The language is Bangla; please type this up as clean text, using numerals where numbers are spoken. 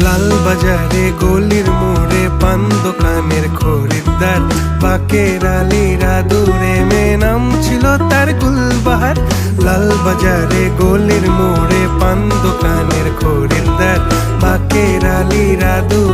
লাল বাজারে গলির মোড়ে পান দোকানের খরিদ্দার, বাকের আলীরা দূরে মে নাম ছিল তার গুলবাহার। লাল বাজারে গলির মোড়ে পান দোকানের খরিদ্দার, বাকের আলীরা দূরে